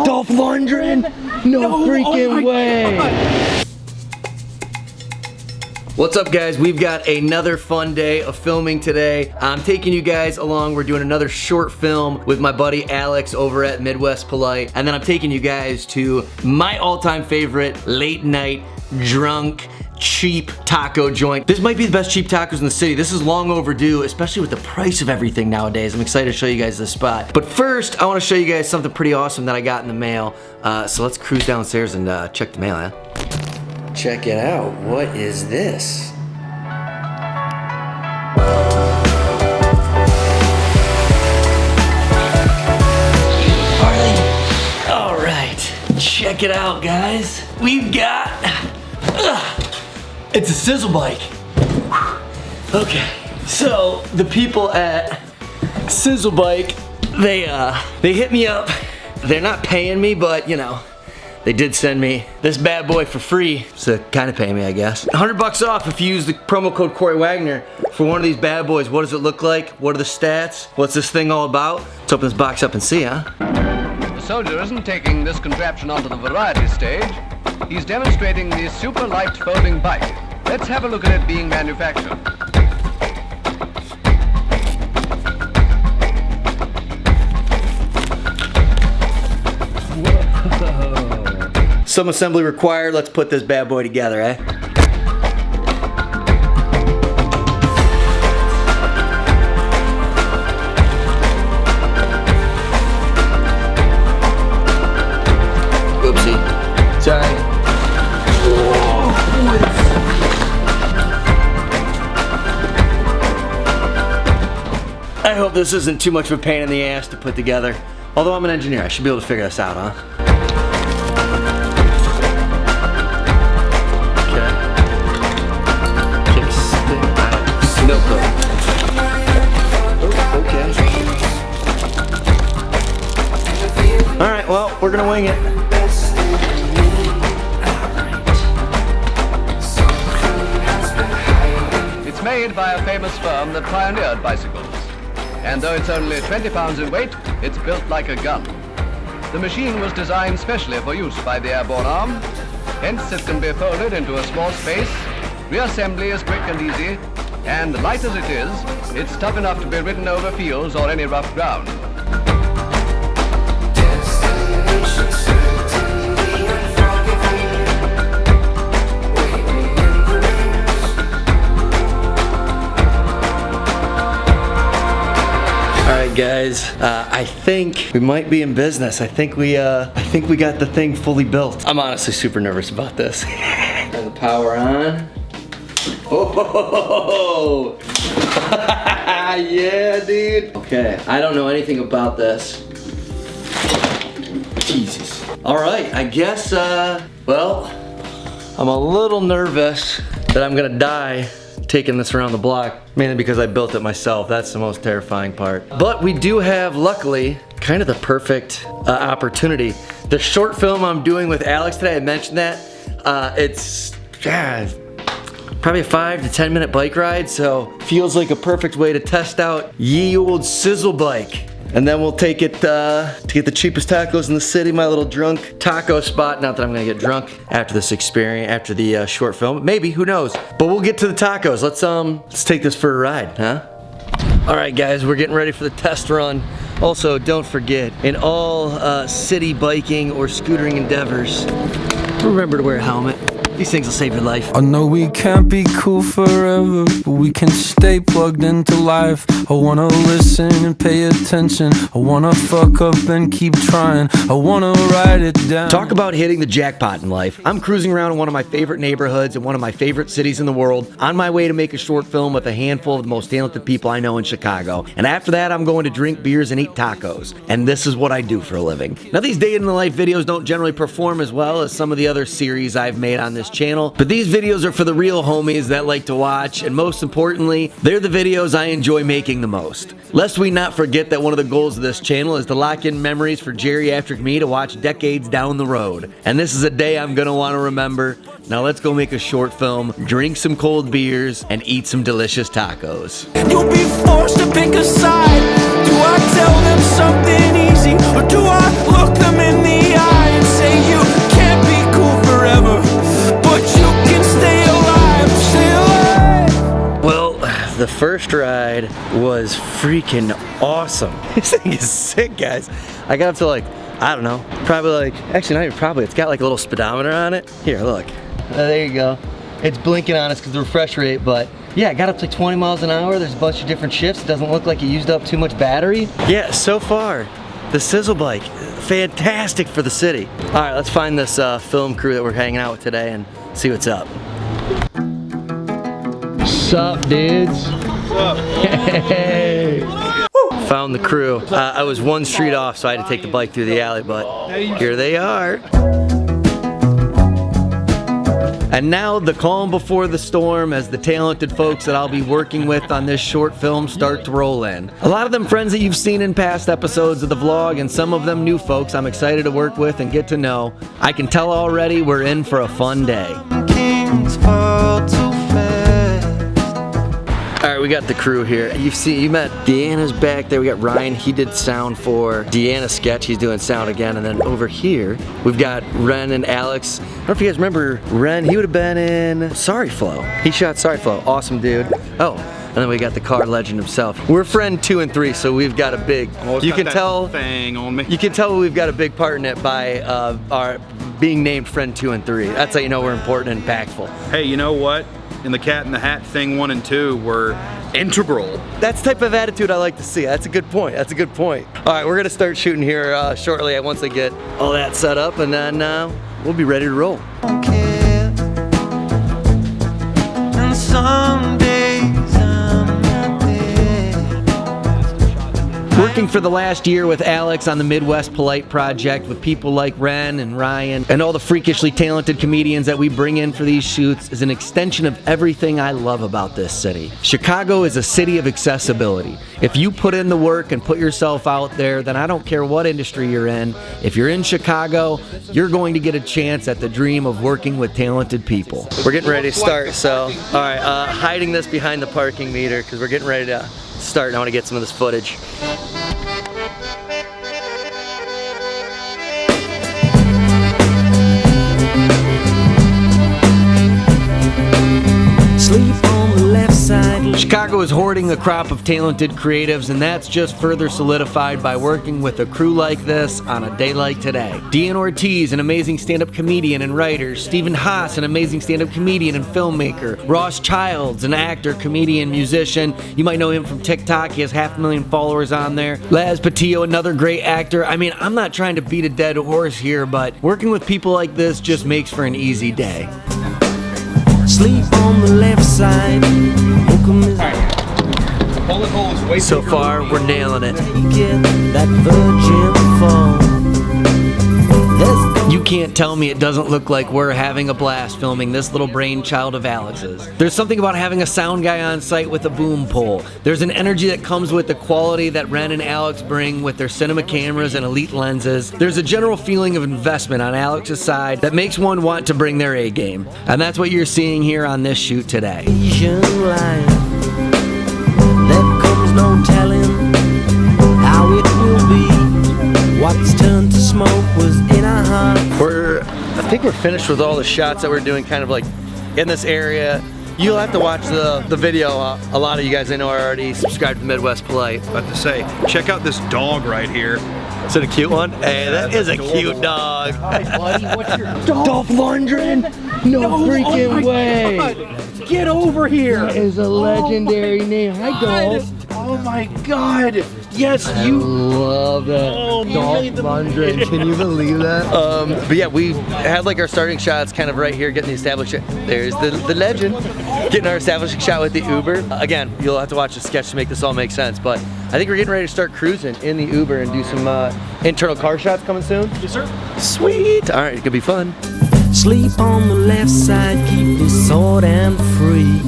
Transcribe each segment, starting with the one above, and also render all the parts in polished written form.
Dolph Lundgren? No freaking way. God. What's up, guys? We've got another fun day of filming today. I'm taking you guys along. We're doing another short film with my buddy Alex over at Midwest Polite. And then I'm taking you guys to my all-time favorite late night, drunk, cheap taco joint. This might be the best cheap tacos in the city. This is long overdue, especially with the price of everything nowadays. I'm excited to show you guys this spot. But first, I want to show you guys something pretty awesome that I got in the mail. So let's cruise downstairs and check the mail, huh? Check it out. What is this? All right, check it out, guys. We've got, it's a Sizzle Bike. Okay, so the people at Sizzle Bike, they hit me up. They're not paying me, but you know, they did send me this bad boy for free, so kind of pay me, I guess. 100 bucks off if you use the promo code Corey Wagner for one of these bad boys. What does it look like? What are the stats? What's this thing all about? Let's open this box up and see, huh? The soldier isn't taking this contraption onto the variety stage. He's demonstrating the super light folding bike. Let's have a look at it being manufactured. Some assembly required. Let's put this bad boy together, eh? Oopsie. Sorry. I hope this isn't too much of a pain in the ass to put together. Although I'm an engineer, I should be able to figure this out, huh? Alright, well, we're gonna wing it. It's made by a famous firm that pioneered bicycles. And though it's only 20 pounds in weight, it's built like a gun. The machine was designed specially for use by the airborne arm. Hence, it can be folded into a small space. Reassembly is quick and easy. And light as it is, it's tough enough to be ridden over fields or any rough ground. Alright guys, I think we might be in business. I think we got the thing fully built. I'm honestly super nervous about this. Turn the power on. Oh, yeah, dude. Okay, I don't know anything about this. Jesus. All right, I guess, well, I'm a little nervous that I'm gonna die taking this around the block, mainly because I built it myself. That's the most terrifying part. But we do have, luckily, kind of the perfect opportunity. The short film I'm doing with Alex today, I mentioned that. It's, probably a 5 to 10 minute bike ride, so feels like a perfect way to test out ye old Sizzle Bike. And then we'll take it to get the cheapest tacos in the city, my little drunk taco spot. Not that I'm gonna get drunk after this experience, after the short film. Maybe, who knows? But we'll get to the tacos. Let's take this for a ride, huh? All right, guys, we're getting ready for the test run. Also, don't forget, in all city biking or scootering endeavors, remember to wear a helmet. These things will save your life. I know we can't be cool forever, but we can stay plugged into life. I wanna listen and pay attention. I wanna fuck up and keep trying. I wanna write it down. Talk about hitting the jackpot in life. I'm cruising around in one of my favorite neighborhoods in one of my favorite cities in the world, on my way to make a short film with a handful of the most talented people I know in Chicago. And after that, I'm going to drink beers and eat tacos. And this is what I do for a living. Now, these day-in-the-life videos don't generally perform as well as some of the other series I've made on this channel, but these videos are for the real homies that like to watch, and most importantly, they're the videos I enjoy making the most. Lest we not forget that one of the goals of this channel is to lock in memories for geriatric me to watch decades down the road. And this is a day I'm gonna want to remember. Now let's go make a short film, drink some cold beers, and eat some delicious tacos. You'll be forced to pick a side. Do I tell them something easy, or do I look them in the first ride was freaking awesome. This thing is sick, guys. I got up to like, I don't know, probably like, actually not even probably, it's got like a little speedometer on it. Here, look. There you go. It's blinking on us because the refresh rate, but yeah, it got up to 20 miles an hour. There's a bunch of different shifts. It doesn't look like it used up too much battery. Yeah, so far, the Sizzle Bike, fantastic for the city. All right, let's find this film crew that we're hanging out with today and see what's up. Sup, dudes? Sup? Hey! Found the crew. I was one street off, so I had to take the bike through the alley, but here they are. And now the calm before the storm as the talented folks that I'll be working with on this short film start to roll in. A lot of them friends that you've seen in past episodes of the vlog, and some of them new folks I'm excited to work with and get to know. I can tell already we're in for a fun day. Alright, we got the crew here. You met Deanna's back there. We got Ryan, he did sound for Deanna's sketch. He's doing sound again. And then over here, we've got Ren and Alex. I don't know if you guys remember Ren, he would have been in Sorry Flow. He shot Sorry Flow, awesome dude. Oh, and then we got the car legend himself. We're friend 2 and 3, so we've got a big, you can tell we've got a big part in it by our being named friend 2 and 3. That's how you know we're important and impactful. Hey, you know what? In the Cat in the Hat thing 1 and 2 were integral. That's the type of attitude I like to see. That's a good point. That's a good point. All right, we're gonna start shooting here shortly once I get all that set up, and then we'll be ready to roll. And some days I'm not there. Working for the last year with Alex on the Midwest Polite Project with people like Ren and Ryan and all the freakishly talented comedians that we bring in for these shoots is an extension of everything I love about this city. Chicago is a city of accessibility. If you put in the work and put yourself out there, then I don't care what industry you're in. If you're in Chicago, you're going to get a chance at the dream of working with talented people. We're getting ready to start, so all right, hiding this behind the parking meter because we're getting ready to start and I want to get some of this footage. Chicago is hoarding a crop of talented creatives, and that's just further solidified by working with a crew like this on a day like today. Dean Ortiz, an amazing stand-up comedian and writer. Stephen Haas, an amazing stand-up comedian and filmmaker. Ross Childs, an actor, comedian, musician. You might know him from TikTok. He has 500,000 followers on there. Laz Patillo, another great actor. I mean, I'm not trying to beat a dead horse here, but working with people like this just makes for an easy day. Sleep on the left side. So far, we're nailing it. You can't tell me it doesn't look like we're having a blast filming this little brainchild of Alex's. There's something about having a sound guy on site with a boom pole. There's an energy that comes with the quality that Ren and Alex bring with their cinema cameras and elite lenses. There's a general feeling of investment on Alex's side that makes one want to bring their A game. And that's what you're seeing here on this shoot today. No telling how it will be. What's turned to smoke was in our heart. I think we're finished with all the shots that we're doing kind of like in this area. You'll have to watch the video. A lot of you guys I know are already subscribed to Midwest Polite. About to say, check out this dog right here. Is it a cute one? Hey, that is a cute dog. Hi, buddy. What's your dog? Dolph Lundgren? No freaking way. God. Get over here. That is a legendary name. Hi, Dolph. Oh my God. Yes, I love that. Oh, Dolph Lundgren. Can you believe that? But yeah, we had like our starting shots kind of right here, getting the established. There's the legend. Getting our establishing shot with the Uber. Again, you'll have to watch the sketch to make this all make sense, but I think we're getting ready to start cruising in the Uber and do some internal car shots coming soon. Yes, sir. Sweet. All right, it's gonna be fun. Sleep on the left side, keep the sword and free.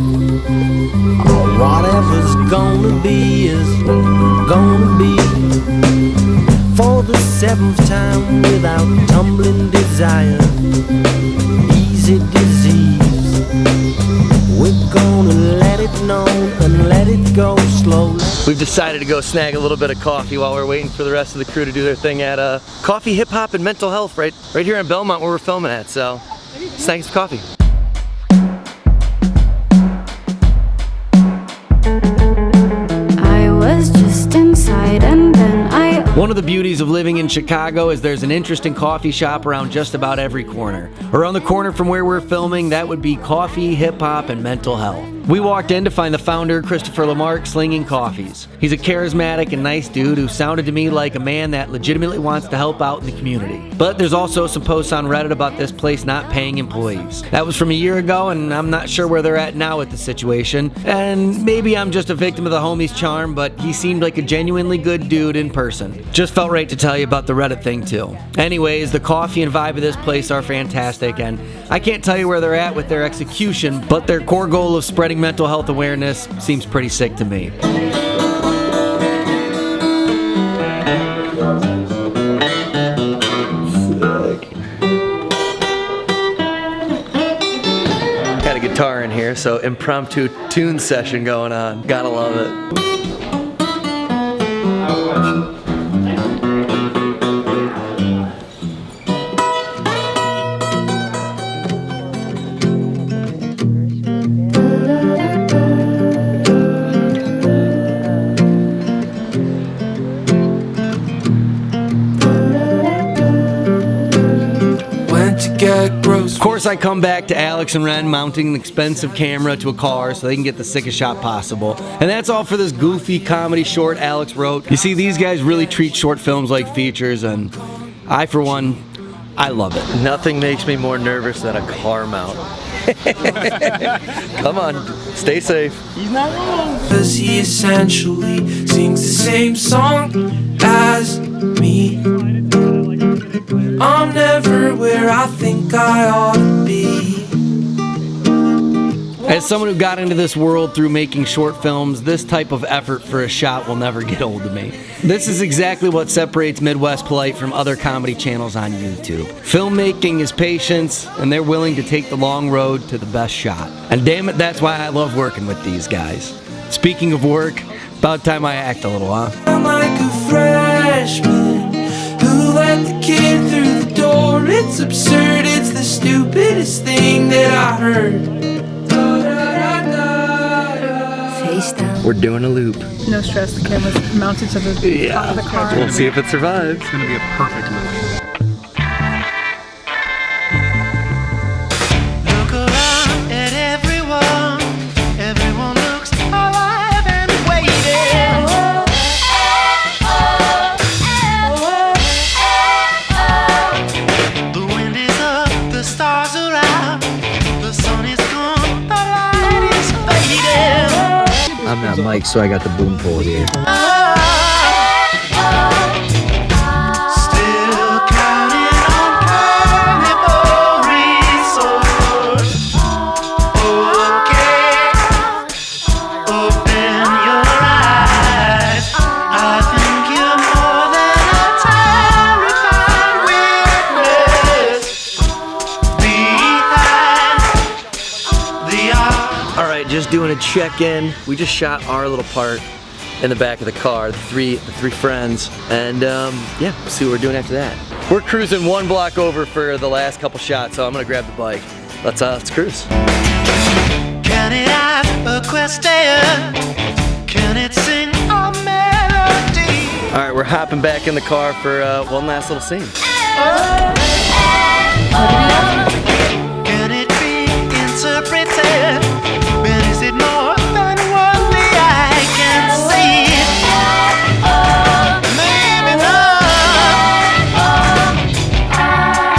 Oh, whatever's gonna be is gonna be. For the 7th time without tumbling desire, easy disease. We're gonna let it know and let it go slowly. We've decided to go snag a little bit of coffee while we're waiting for the rest of the crew to do their thing at Coffee, Hip Hop, and Mental Health right here in Belmont where we're filming at. So, snag some coffee. One of the beauties of living in Chicago is there's an interesting coffee shop around just about every corner. Around the corner from where we're filming, that would be coffee, hip-hop, and mental health. We walked in to find the founder, Christopher Lamarck, slinging coffees. He's a charismatic and nice dude who sounded to me like a man that legitimately wants to help out in the community. But there's also some posts on Reddit about this place not paying employees. That was from a year ago, and I'm not sure where they're at now with the situation. And maybe I'm just a victim of the homie's charm, but he seemed like a genuinely good dude in person. Just felt right to tell you about the Reddit thing too. Anyways, the coffee and vibe of this place are fantastic, and I can't tell you where they're at with their execution, but their core goal of spreading mental health awareness seems pretty sick to me. Got a guitar in here, so impromptu tune session going on. Gotta love it. Of course, I come back to Alex and Ren mounting an expensive camera to a car so they can get the sickest shot possible. And that's all for this goofy comedy short Alex wrote. You see, these guys really treat short films like features, and I, for one, I love it. Nothing makes me more nervous than a car mount. Come on, stay safe. He's not wrong. Cause he essentially sings the same song as me. I'm never where I think I ought to be. As someone who got into this world through making short films, this type of effort for a shot will never get old to me. This is exactly what separates Midwest Polite from other comedy channels on YouTube. Filmmaking is patience, and they're willing to take the long road to the best shot. And damn it, that's why I love working with these guys. Speaking of work, about time I act a little, huh? I'm like a freshman who let the kid through the door. It's absurd, it's the stupidest thing that I heard. We're doing a loop. No stress, the camera's mounted to the top of the car. We'll see if it survives. It's gonna be a perfect movie. Look around at everyone. Everyone looks alive and waiting. The wind is up, the stars are out, the sun is gone, the light is fading. I'm not Mike, so I got the boom pole here. Still counting on carnival resource. Okay, open your eyes. I think you're more than a terrified witness. Behind the eye. All right, just doing a check-in. We just shot our little part in the back of the car, the three friends, and yeah, we'll see what we're doing after that. We're cruising one block over for the last couple shots, so I'm gonna grab the bike. Let's cruise. Can it ask a question? Can it sing a melody? All right, we're hopping back in the car for one last little scene. Can it be interpreted? But is it more than what the eye can see? Maybe not.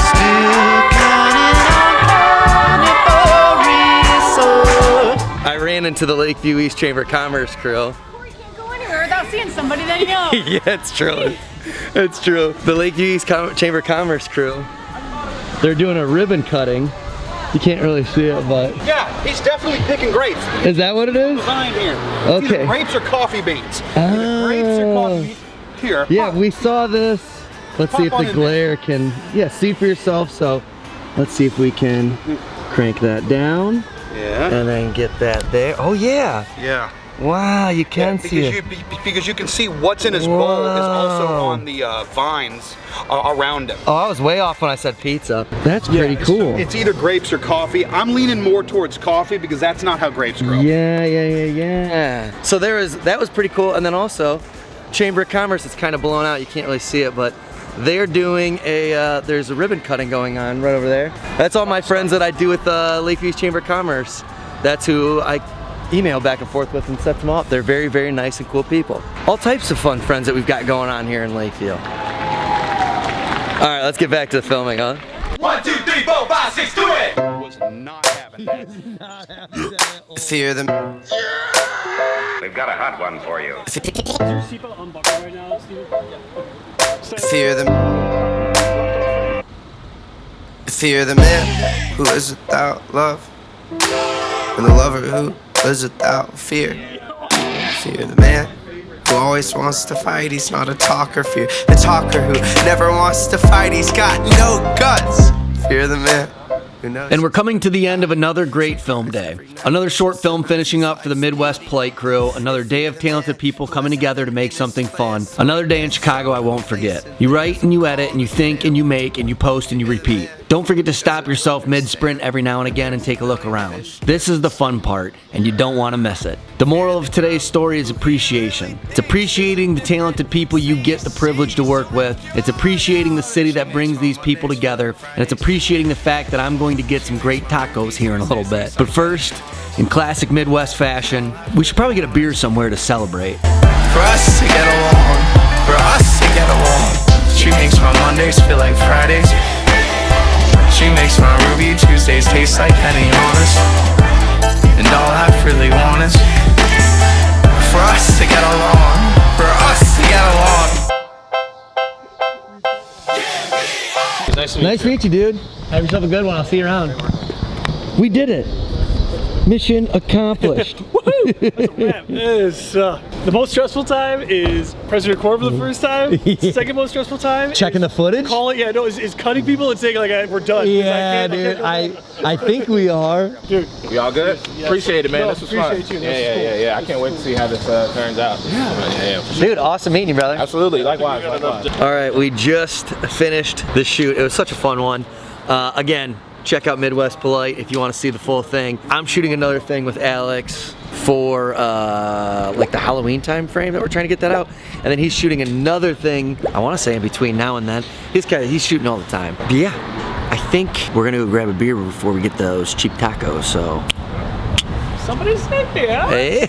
Still counting on carnival resort. I ran into the Lakeview East Chamber of Commerce crew. You can't go anywhere without seeing somebody that you know. Yeah, it's true. It's true. The Lakeview East Chamber of Commerce crew. They're doing a ribbon cutting. You can't really see it, but... Yeah, he's definitely picking grapes. Is that what it is? Sign here. Okay. Either grapes or coffee beans. Either grapes or coffee beans. Here. Yeah, we saw this. Let's see if Pop on the in glare can... Yeah, see for yourself. So let's see if we can crank that down. Yeah. And then get that there. Oh, yeah. Yeah. Wow, you can see it. Because you can see what's in his bowl is also on the vines around him. Oh, I was way off when I said pizza. That's pretty cool. It's either grapes or coffee. I'm leaning more towards coffee because that's not how grapes grow. Yeah. So that was pretty cool. And then also, Chamber of Commerce. It's kind of blown out. You can't really see it, but they're doing a, there's a ribbon cutting going on right over there. That's all my friends that I do with Lakeview Chamber of Commerce. That's who I email back and forth with and set them up. They're very, very nice and cool people. All types of fun friends that we've got going on here in Lakeview. All right, let's get back to the filming, huh? 1, 2, 3, 4, 5, 6, do it! Was not having that. Fear them. We've got a hot one for you. Fear them. Fear the man who is without love, and the lover who lives without fear. Fear the man who always wants to fight, he's not a talker. Fear the talker who never wants to fight, he's got no guts. Fear the man who knows. And we're coming to the end of another great film day. Another short film finishing up for the Midwest Polite crew. Another day of talented people coming together to make something fun. Another day in Chicago I won't forget. You write and you edit and you think and you make and you post and you repeat. Don't forget to stop yourself mid-sprint every now and again and take a look around. This is the fun part, and you don't want to miss it. The moral of today's story is appreciation. It's appreciating the talented people you get the privilege to work with. It's appreciating the city that brings these people together, and it's appreciating the fact that I'm going to get some great tacos here in a little bit. But first, in classic Midwest fashion, we should probably get a beer somewhere to celebrate. For us to get along, for us to get along, she makes my Mondays feel like Fridays. She makes my Ruby Tuesdays taste like penny on us. And all I really want is for us to get along, for us to get along. Nice to meet you, dude. Have yourself a good one. I'll see you around. We did it. Mission accomplished. Woohoo! That's a wrap. The most stressful time is pressing record for the first time. Second most stressful time Checking the footage? calling, is cutting people and saying like we're done. Yeah, dude. I think we are. Dude, We all good? Appreciate it, man. No, This was fun. appreciate you. Yeah. I can't wait to see how this turns out. Yeah. Dude, awesome meeting you, brother. Absolutely. Likewise. All right, we just finished the shoot. It was such a fun one. Again, check out Midwest Polite if you want to see the full thing. I'm shooting another thing with Alex for like the Halloween time frame that we're trying to get that out, and then he's shooting another thing, I want to say in between now and then. He's shooting all the time. But yeah, I think we're gonna go grab a beer before we get those cheap tacos. So somebody said yeah. hey.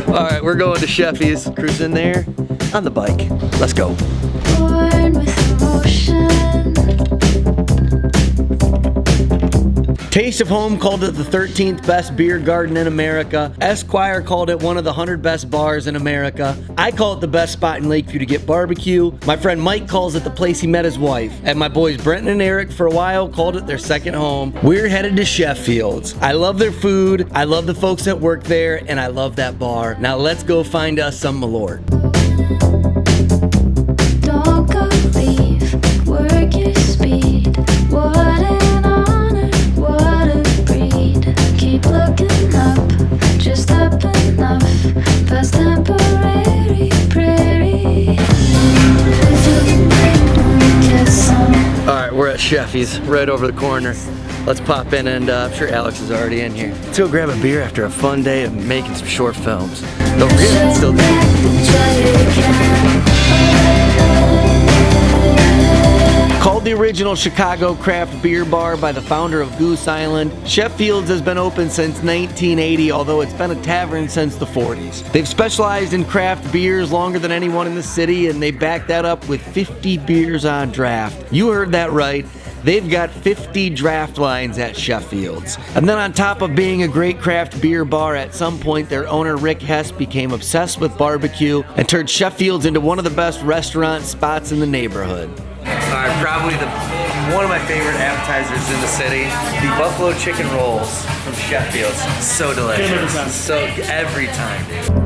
All right, we're going to Sheffields, cruising there on the bike. Let's go. Born with emotion. Taste of Home called it the 13th best beer garden in America. Esquire called it one of the 100 best bars in America. I call it the best spot in Lakeview to get barbecue. My friend Mike calls it the place he met his wife. And my boys Brenton and Eric for a while called it their second home. We're headed to Sheffields. I love their food, I love the folks that work there, and I love that bar. Now let's go find us some Malort. Don't go leave, work your speed. What an honor, what a breed. Keep looking up, just up enough. Past temporary prairie. All right, we're at Sheffields, right over the corner. Let's pop in, and I'm sure Alex is already in here. Let's go grab a beer after a fun day of making some short films. Don't forget, it's still Called the original Chicago craft beer bar by the founder of Goose Island, Sheffields has been open since 1980, although it's been a tavern since the 40s. They've specialized in craft beers longer than anyone in the city, and they back that up with 50 beers on draft. You heard that right. They've got 50 draft lines at Sheffields. And then on top of being a great craft beer bar, at some point their owner Rick Hess became obsessed with barbecue and turned Sheffields into one of the best restaurant spots in the neighborhood. probably one of my favorite appetizers in the city, the buffalo chicken rolls from Sheffields. So delicious. So every time, dude.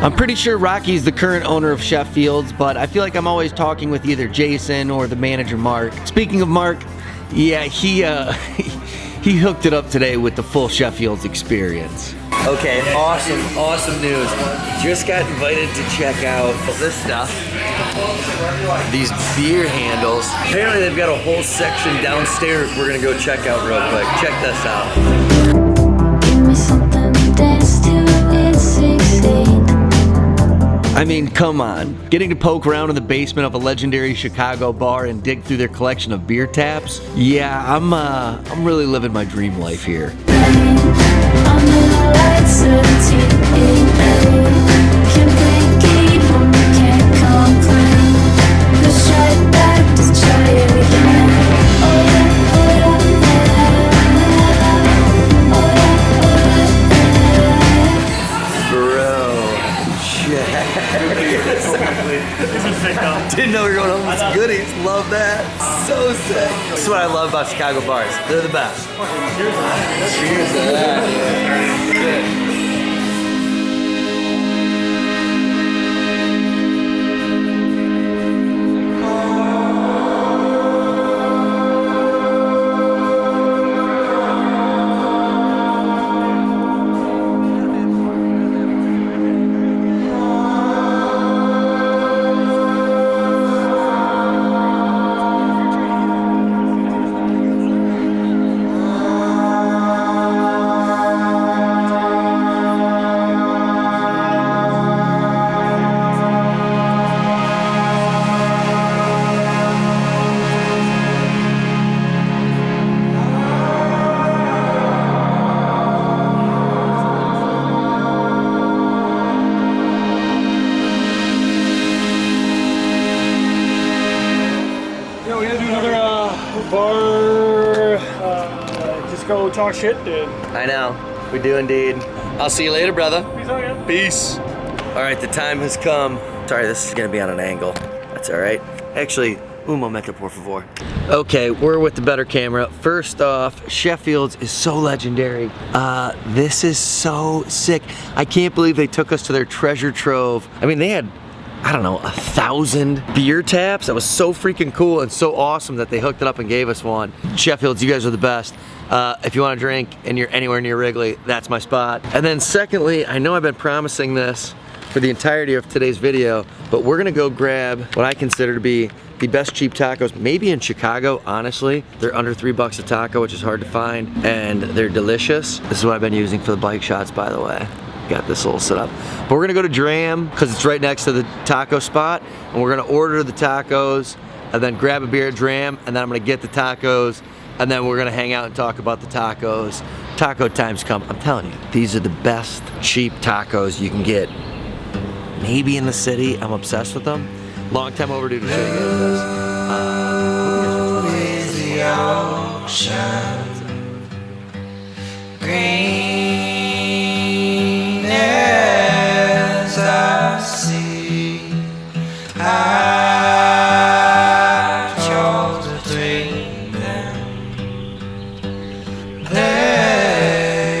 I'm pretty sure Rocky's the current owner of Sheffields, but I feel like I'm always talking with either Jason or the manager Mark. Speaking of Mark, yeah, he hooked it up today with the full Sheffields experience. Okay, awesome news. Just got invited to check out this stuff. These beer handles. Apparently they've got a whole section downstairs we're gonna go check out real quick. Check this out. Give me something to dance to, it's 16. I mean, come on. Getting to poke around in the basement of a legendary Chicago bar and dig through their collection of beer taps? Yeah, I'm really living my dream life here. Under the lights of TV, can't think even, can't complain. Let's try it back, just try it again. Oh yeah, oh yeah, Bro, check. Didn't know we were going home with some goodies. Love that. So sick. That's what I love about Chicago bars. They're the best. Cheers to that. Yeah. Talk shit, dude. I know. We do indeed. I'll see you later, brother. Peace out, man. Peace. All right, the time has come. Sorry, this is gonna be on an angle. That's all right. Actually, un momento, por favor. Okay, we're with the better camera. First off, Sheffields is so legendary. This is so sick. I can't believe they took us to their treasure trove. I mean, they had, I don't know, 1,000 beer taps. That was so freaking cool and so awesome that they hooked it up and gave us one. Sheffields, you guys are the best. If you want to drink and you're anywhere near Wrigley, that's my spot. And then secondly, I know I've been promising this for the entirety of today's video, but we're gonna go grab what I consider to be the best cheap tacos, maybe in Chicago, honestly. They're under $3 a taco, which is hard to find, and they're delicious. This is what I've been using for the bike shots, by the way. Got this little setup. But we're gonna go to Dram, because it's right next to the taco spot, and we're gonna order the tacos, and then grab a beer at Dram, and then I'm gonna get the tacos, and then we're gonna hang out and talk about the tacos. Taco time's come. I'm telling you, these are the best cheap tacos you can get. Maybe in the city. I'm obsessed with them. Long time overdue to show you guys this. The ocean, green as I see. I chose to dream them. They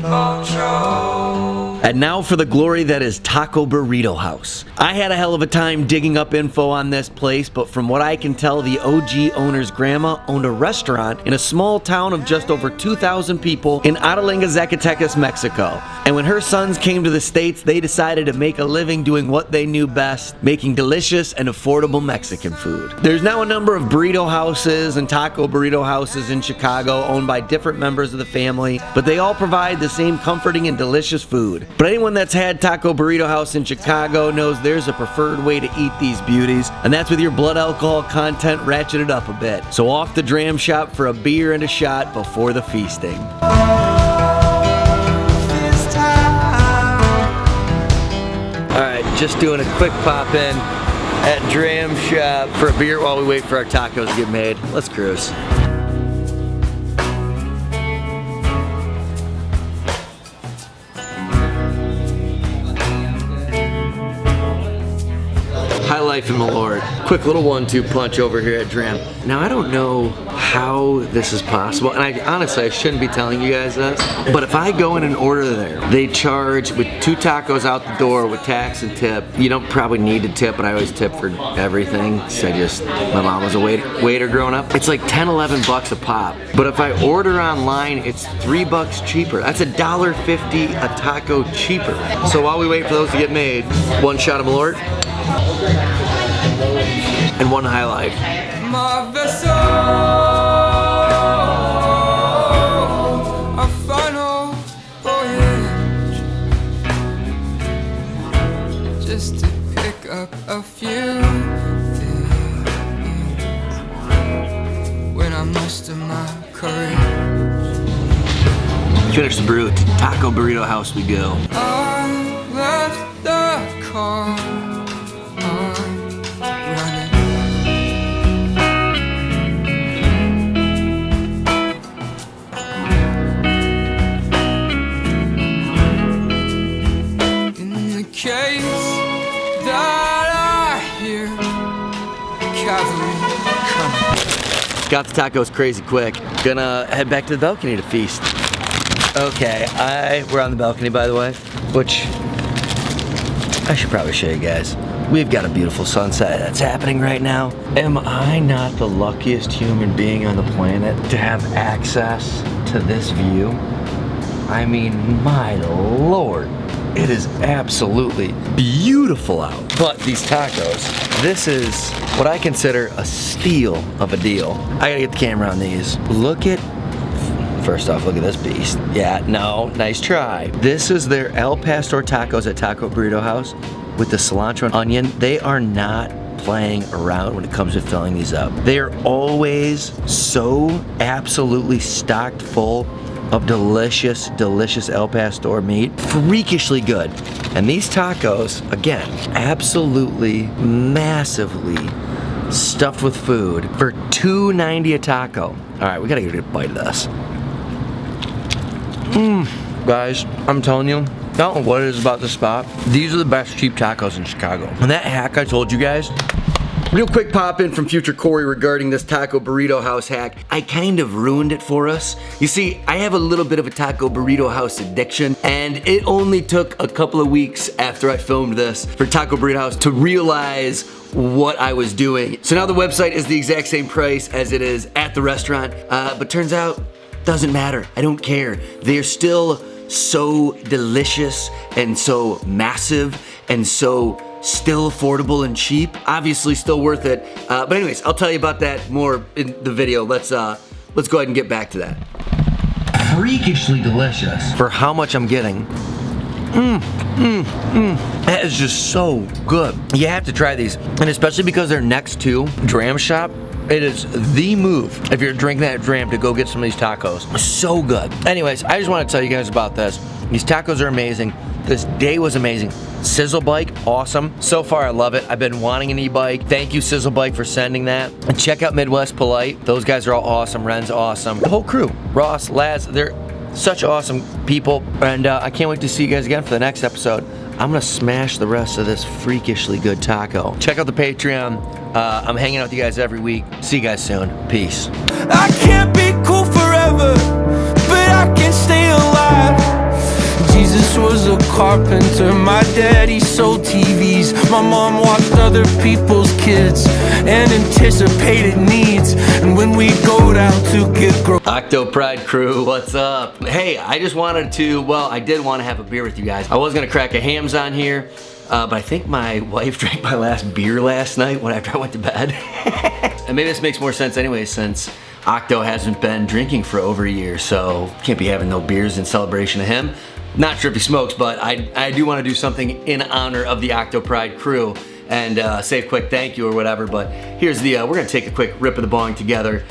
both chose. And now for the glory that is Taco Burrito House. I had a hell of a time digging up info on this place, but from what I can tell, the OG owner's grandma owned a restaurant in a small town of just over 2,000 people in Otolinga, Zacatecas, Mexico. And when her sons came to the States, they decided to make a living doing what they knew best, making delicious and affordable Mexican food. There's now a number of burrito houses and taco burrito houses in Chicago owned by different members of the family, but they all provide the same comforting and delicious food. But anyone that's had Taco Burrito House in Chicago knows there's a preferred way to eat these beauties, and that's with your blood alcohol content ratcheted up a bit. So off the Dram shop for a beer and a shot before the feasting. Alright, just doing a quick pop in at Dram shop for a beer while we wait for our tacos to get made. Let's cruise. life in Malort. Quick little 1-2 punch over here at Dram. Now I don't know how this is possible, and honestly I shouldn't be telling you guys this, but if I go in and order there, they charge with 2 tacos out the door with tax and tip. You don't probably need to tip, but I always tip for everything. So my mom was a waiter growing up. It's like 10, 11 bucks a pop. But if I order online, it's $3 cheaper. That's $1.50 a taco cheaper. So while we wait for those to get made, 1 shot of Malort and 1 High Life. My vessel, a final voyage, just to pick up a few things when I muster my courage. Finish the brew. To Taco Burrito House we go. I left the car running. In the case that I hear cavalry coming. Got the tacos crazy quick. Gonna head back to the balcony to feast. Okay, we're on the balcony, by the way, which I should probably show you guys. We've got a beautiful sunset that's happening right now. Am I not the luckiest human being on the planet to have access to this view? I mean, my Lord, it is absolutely beautiful out. But these tacos, this is what I consider a steal of a deal. I gotta get the camera on these. First off, look at this beast. Yeah, no, nice try. This is their El Pastor tacos at Taco Burrito House with the cilantro and onion. They are not playing around when it comes to filling these up. They are always so absolutely stocked full of delicious, delicious El Pastor meat. Freakishly good. And these tacos, again, absolutely massively stuffed with food for $2.90 a taco. All right, we gotta get a bite of this. Guys, I'm telling you, I don't know what it is about this spot. These are the best cheap tacos in Chicago. And that hack I told you guys, real quick pop in from future Corey regarding this Taco Burrito House hack. I kind of ruined it for us. You see, I have a little bit of a Taco Burrito House addiction, and it only took a couple of weeks after I filmed this for Taco Burrito House to realize what I was doing. So now the website is the exact same price as it is at the restaurant, but turns out, doesn't matter. I don't care. They're still so delicious and so massive and so still affordable and cheap. Obviously still worth it. But anyways, I'll tell you about that more in the video. Let's go ahead and get back to that. Freakishly delicious for how much I'm getting. That is just so good. You have to try these, and especially because they're next to Dram Shop. It is the move if you're drinking that Dram to go get some of these tacos. So good. Anyways, I just want to tell you guys about this. These tacos are amazing. This day was amazing. Sizzle Bike, awesome. So far, I love it. I've been wanting an e-bike. Thank you, Sizzle Bike, for sending that. And check out Midwest Polite. Those guys are all awesome. Ren's awesome. The whole crew, Ross, Laz, they're such awesome people. And I can't wait to see you guys again for the next episode. I'm gonna smash the rest of this freakishly good taco. Check out the Patreon. I'm hanging out with you guys every week. See you guys soon. Peace. I can't be cool forever, but I can stay alive. Jesus was a carpenter, my daddy sold TVs. My mom watched other people's kids and anticipated needs. And when we go down to get OctoPride crew, what's up? Hey, I just wanted to, well, I did want to have a beer with you guys. I was gonna crack a hams on here, but I think my wife drank my last beer last night after I went to bed. And maybe this makes more sense anyway, since Octo hasn't been drinking for over a year, so can't be having no beers in celebration of him. Not sure if he smokes, but I do want to do something in honor of the OctoPride crew and say a quick thank you or whatever. But here's the, we're gonna take a quick rip of the bong together,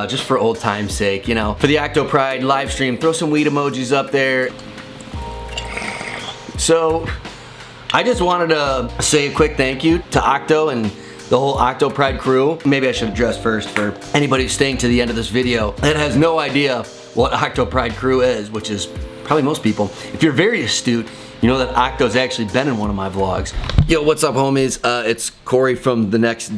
just for old time's sake, you know. For the OctoPride live stream, throw some weed emojis up there. So, I just wanted to say a quick thank you to Octo and the whole OctoPride crew. Maybe I should address first for anybody who's staying to the end of this video that has no idea what OctoPride crew is, which is probably most people. If you're very astute, you know that Octo's actually been in one of my vlogs. Yo, what's up, homies? It's Corey from the next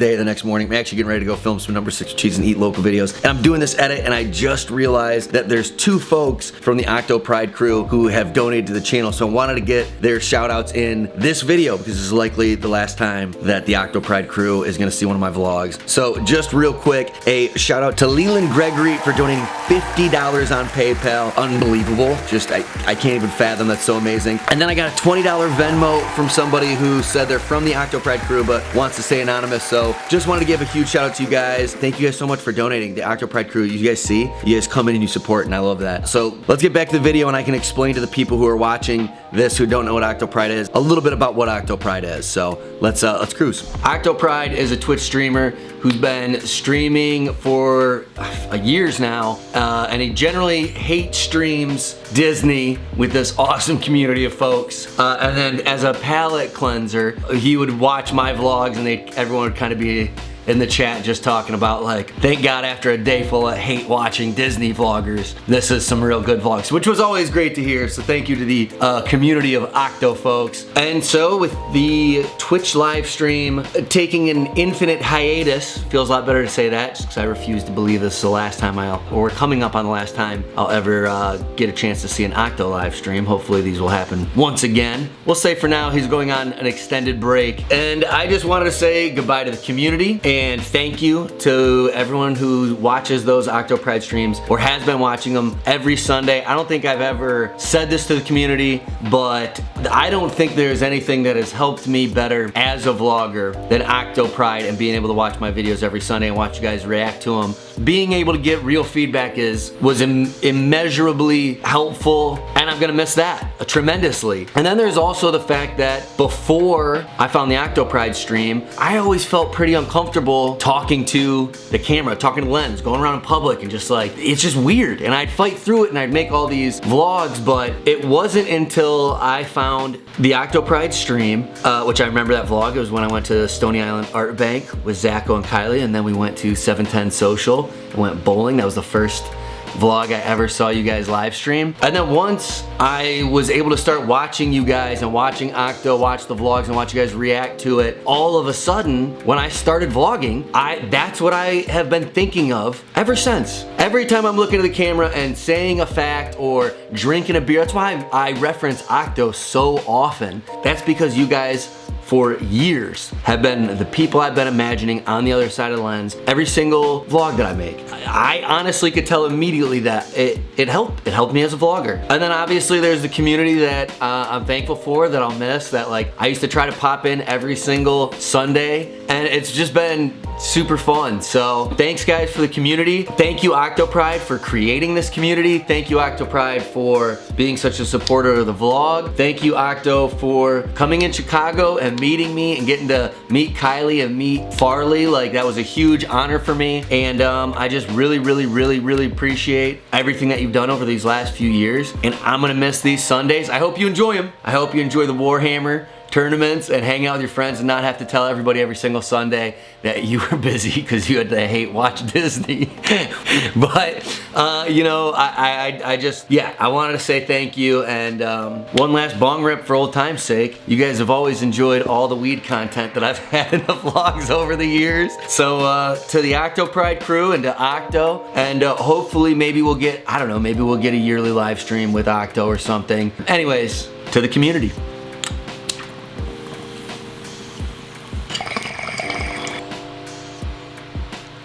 morning. I'm actually getting ready to go film some number 6 cheese and eat local videos. And I'm doing this edit, and I just realized that there's 2 folks from the OctoPride crew who have donated to the channel. So I wanted to get their shout outs in this video because this is likely the last time that the OctoPride crew is gonna see one of my vlogs. So just real quick, a shout out to Leland Gregory for donating $50 on PayPal. Unbelievable. Just, I can't even fathom. That's so amazing. And then I got a $20 Venmo from somebody who said they're from the OctoPride crew but wants to stay anonymous. So just wanted to give a huge shout out to you guys. Thank you guys so much for donating. The OctoPride crew, you guys see, you guys come in and you support, and I love that. So let's get back to the video, and I can explain to the people who are watching this who don't know what OctoPride is a little bit about what OctoPride is. So let's cruise. OctoPride is a Twitch streamer who's been streaming for years now, and he generally hate streams Disney with this awesome community of folks. And then as a palate cleanser, he would watch my vlogs, and everyone would kind of be in the chat just talking about, like, thank God after a day full of hate watching Disney vloggers, this is some real good vlogs, which was always great to hear. So thank you to the community of Octo folks. And so with the Twitch live stream taking an infinite hiatus, feels a lot better to say that, just because I refuse to believe this is the last time or coming up on the last time I'll ever get a chance to see an Octo live stream. Hopefully these will happen once again. We'll say for now he's going on an extended break. And I just wanted to say goodbye to the community. And thank you to everyone who watches those OctoPride streams or has been watching them every Sunday. I don't think I've ever said this to the community, but I don't think there's anything that has helped me better as a vlogger than OctoPride and being able to watch my videos every Sunday and watch you guys react to them. Being able to get real feedback was immeasurably helpful, and I'm gonna miss that tremendously. And then there's also the fact that before I found the OctoPride stream, I always felt pretty uncomfortable talking to the camera, talking to the lens, going around in public, and just like, it's just weird. And I'd fight through it and I'd make all these vlogs, but it wasn't until I found the OctoPride stream, which I remember that vlog. It was when I went to Stony Island Art Bank with Zacho and Kylie, and then we went to 710 Social and went bowling. That was the first vlog I ever saw you guys live stream. And then once I was able to start watching you guys and watching Octo, watch the vlogs and watch you guys react to it, all of a sudden, when I started vlogging, that's what I have been thinking of ever since. Every time I'm looking at the camera and saying a fact or drinking a beer, that's why I reference Octo so often. That's because you guys for years have been the people I've been imagining on the other side of the lens every single vlog that I make. I honestly could tell immediately that it helped me as a vlogger. And then obviously there's the community that I'm thankful for, that I'll miss, that like I used to try to pop in every single Sunday, and it's just been super fun. So thanks guys for the community. Thank you OctoPride for creating this community. Thank you OctoPride for being such a supporter of the vlog. Thank you Octo for coming in Chicago and meeting me and getting to meet Kylie and meet Farley. Like, that was a huge honor for me. And I just really appreciate everything that you've done over these last few years. And I'm gonna miss these Sundays. I hope you enjoy them. I hope you enjoy the Warhammer tournaments and hang out with your friends and not have to tell everybody every single Sunday that you were busy because you had to hate watch Disney. But you know, I just, yeah, I wanted to say thank you. And one last bong rip for old time's sake. You guys have always enjoyed all the weed content that I've had in the vlogs over the years. So to the OctoPride crew and to Octo, and hopefully maybe we'll get, I don't know, maybe we'll get a yearly live stream with Octo or something. Anyways, to the community.